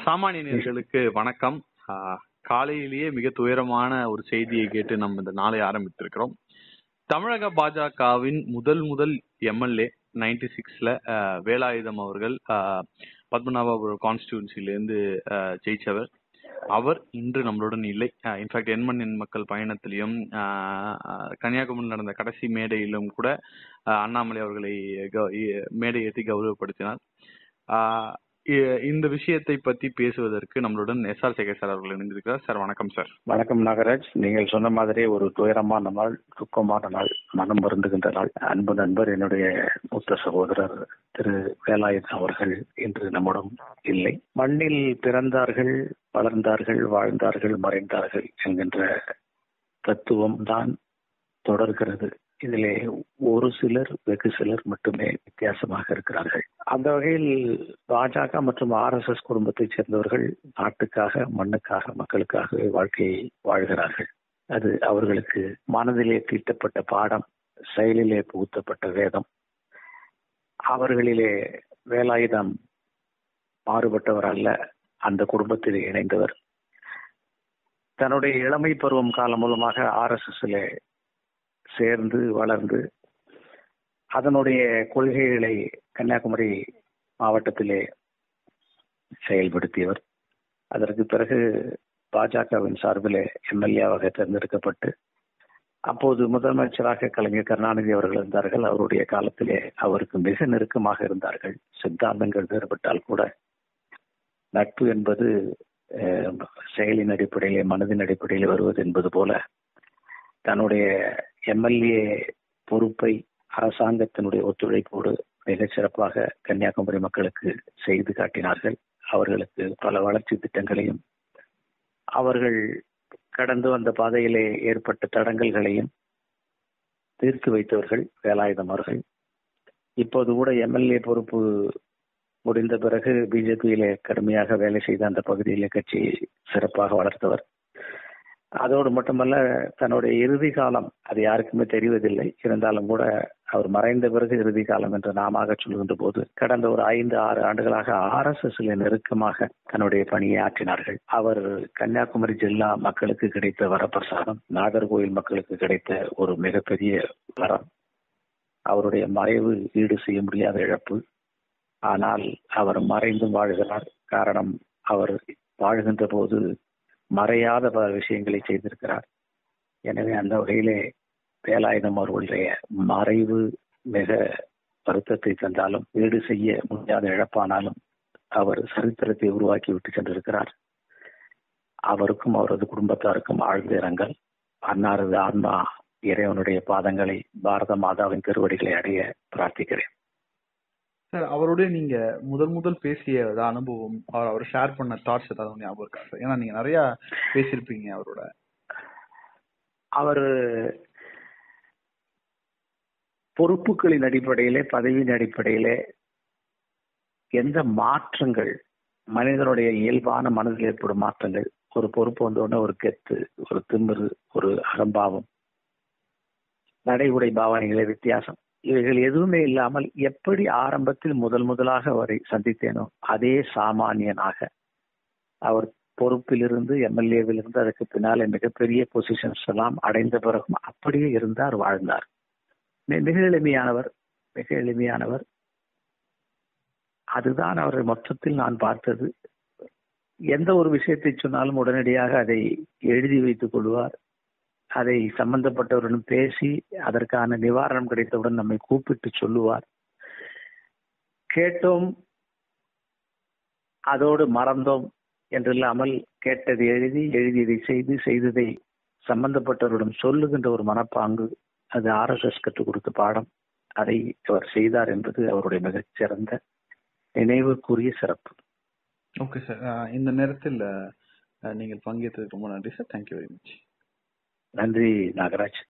சாமானியர்களுக்கு வணக்கம். காலையிலேயே மிக துயரமான ஒரு செய்தியை கேட்டு நம்ம இந்த நாளை ஆரம்பித்திருக்கிறோம். தமிழக பாஜகவின் முதல் எம்எல்ஏ 96ல வேலாயுதம் அவர்கள் பத்மநாபபுரம் கான்ஸ்டிடியூன்சிலிருந்து ஜெயிச்சவர். அவர் இன்று நம்மளுடன் இல்லை. இன்ஃபேக்ட் எண்மண் மக்கள் பயணத்திலையும் கன்னியாகுமரியில் நடந்த கடைசி மேடையிலும் கூட அண்ணாமலை அவர்களை மேடை ஏற்றி கௌரவப்படுத்தினார். இந்த விஷயத்தை பத்தி பேசுவதற்கு நம்மளுடன் எஸ்ஆர் சேகர் சார் அவர்கள் இணைந்திருக்கிறார். சார் வணக்கம். சார் வணக்கம் நாகராஜ். நீங்கள் சொன்ன மாதிரி ஒரு துயரமான நாள், துக்கமான நாள், மனம் வருந்துகின்ற நாள். அன்பு நண்பர், என்னுடைய மூத்த சகோதரர் திரு வேலாயுதம் அவர்கள் இன்று நம்முடன் இல்லை. மண்ணில் பிறந்தார்கள், வளர்ந்தார்கள், வாழ்ந்தார்கள், மறைந்தார்கள் என்கின்ற தத்துவம் தான் தொடர்கிறது. இதிலே ஒரு சிலர், வெகு சிலர் மட்டுமே வித்தியாசமாக இருக்கிறார்கள். அந்த வகையில் பாஜக மற்றும் RSS குடும்பத்தைச் சேர்ந்தவர்கள் நாட்டுக்காக, மண்ணுக்காக, மக்களுக்காகவே வாழ்க்கையை வாழ்கிறார்கள். அது அவர்களுக்கு மனதிலே தீட்டப்பட்ட பாடம், செயலிலே புகுத்தப்பட்ட வேதம். அவர்களிலே வேலாயுதம் மாறுபட்டவர் அல்ல, அந்த குடும்பத்தில் இணைந்தவர். தன்னுடைய இளமை பருவம் காலம் மூலமாக RSSலே சேர்ந்து வளர்ந்து அதனுடைய கொள்கைகளை கன்னியாகுமரி மாவட்டத்திலே செயல்படுத்தியவர். அதற்கு பிறகு பாஜகவின் சார்பிலே எம்எல்ஏவாக தேர்ந்தெடுக்கப்பட்டு அப்போது முதலமைச்சராக கலைஞர் கருணாநிதி அவர்கள் இருந்தார்கள். அவருடைய காலத்திலே அவருக்கு மிக நெருக்கமாக இருந்தார்கள். சித்தாந்தங்கள் வேறுபட்டால் கூட நட்பு என்பது செயலின் அடிப்படையிலே, மனதின் அடிப்படையிலே வருவது என்பது போல தன்னுடைய எம்எல்ஏ பொறுப்பை அரசாங்கத்தினுடைய ஒத்துழைப்போடு மிகச் சிறப்பாக கன்னியாகுமரி மக்களுக்கு செய்து காட்டினார்கள். அவர்களுக்கு பல வளர்ச்சி திட்டங்களையும் அவர்கள் கடந்து வந்த பாதையிலே ஏற்பட்ட தடங்கல்களையும் தீர்த்து வைத்தவர்கள் வேலாயுதம் அவர்கள். இப்போது கூட எம்எல்ஏ பொறுப்பு முடிந்த பிறகு பிஜேபியிலே கடுமையாக வேலை செய்த அந்த பகுதியிலே கட்சியை சிறப்பாக வளர்த்தவர். அதோடு மட்டுமல்ல, தன்னுடைய இறுதி காலம் அது யாருக்குமே தெரிவதில்லை. இருந்தாலும் கூட அவர் மறைந்த பிறகு இறுதி காலம் என்று நாம சொல்கின்ற போது கடந்த ஒரு 5-6 ஆண்டுகளாக RSSல நெருக்கமாக தன்னுடைய பணியை ஆற்றினார்கள். அவர் கன்னியாகுமரி ஜில்லா மக்களுக்கு கிடைத்த வரப்பிரசாதம், நாகர்கோவில் மக்களுக்கு கிடைத்த ஒரு மிகப்பெரிய வரம். அவருடைய மறைவு ஈடு செய்ய முடியாத இழப்பு. ஆனால் அவர் மறைந்தும் வாழ்கிறார். காரணம், அவர் வாழ்கின்ற போது மறையாத பல விஷயங்களை செய்திருக்கிறார். எனவே அந்த வகையிலே வேலாயுதம் அவர்களுடைய மறைவு மிக வருத்தத்தை தந்தாலும், ஈடு செய்ய முடியாத இழப்பானாலும் அவர் சரித்திரத்தை உருவாக்கி விட்டு சென்றிருக்கிறார். அவருக்கும் அவரது குடும்பத்தாருக்கும் ஆழ்ந்த இரங்கல். அன்னாரது ஆன்மா இறைவனுடைய பாதங்களை, பாரத மாதாவின் திருவடிகளை அடைய பிரார்த்திக்கிறேன். சார், அவருடைய நீங்க முதல் பேசிய அனுபவம், அவர் ஷேர் பண்ண தாட்ஸ் ஏதாவது ஞாபகம் இருக்கா சார்? ஏன்னா நீங்க நிறைய பேசியிருப்பீங்க அவரோட. அவர் பொறுப்புகளின் அடிப்படையிலே, பதவியின் அடிப்படையிலே எந்த மாற்றங்கள், மனிதனுடைய இயல்பான மனதில் ஏற்படும் மாற்றங்கள், ஒரு பொறுப்பு வந்தோடனே ஒரு கெத்து, ஒரு திமிரு, ஒரு அகம்பாவம், நடை உடை பாவனைகளே வித்தியாசம், இவைகள் எதுவுமே இல்லாமல் எப்படி ஆரம்பத்தில் முதலாக அவரை சந்தித்தேனோ அதே சாமானியனாக அவர் பொறுப்பிலிருந்து, எம்எல்ஏவிலிருந்து அதுக்கு பின்னாலே மிகப்பெரிய பொசிஷன்ஸ் எல்லாம் அடைந்த பிறகும் அப்படியே இருந்தார், வாழ்ந்தார். மிக எளிமையானவர், மிக எளிமையானவர். அதுதான் அவரை மொத்தத்தில் நான் பார்த்தது. எந்த ஒரு விஷயத்தை சொன்னாலும் உடனடியாக அதை எழுதி வைத்துக் கொள்வார். அதை சம்பந்தப்பட்டவருடன் பேசி அதற்கான நிவாரணம் கிடைத்தவுடன் நம்மை கூப்பிட்டு சொல்லுவார். கேட்டோம், அதோடு மறந்தோம் என்றில்லாமல் கேட்டதை எழுதி, எழுதியதை செய்ததை சம்பந்தப்பட்டவரிடம் சொல்லுகின்ற ஒரு மனப்பாங்கு, அது RSS கற்றுக் கொடுத்த பாடம். அதை அவர் செய்தார் என்பது அவருடைய மிகச்சிறந்த நினைவுக்குரிய சிறப்பு. ஓகே சார், இந்த நேரத்தில் நீங்கள் பங்கேற்றதுக்கு ரொம்ப நன்றி சார். Thank you very much. நன்றி நாகராஜ்.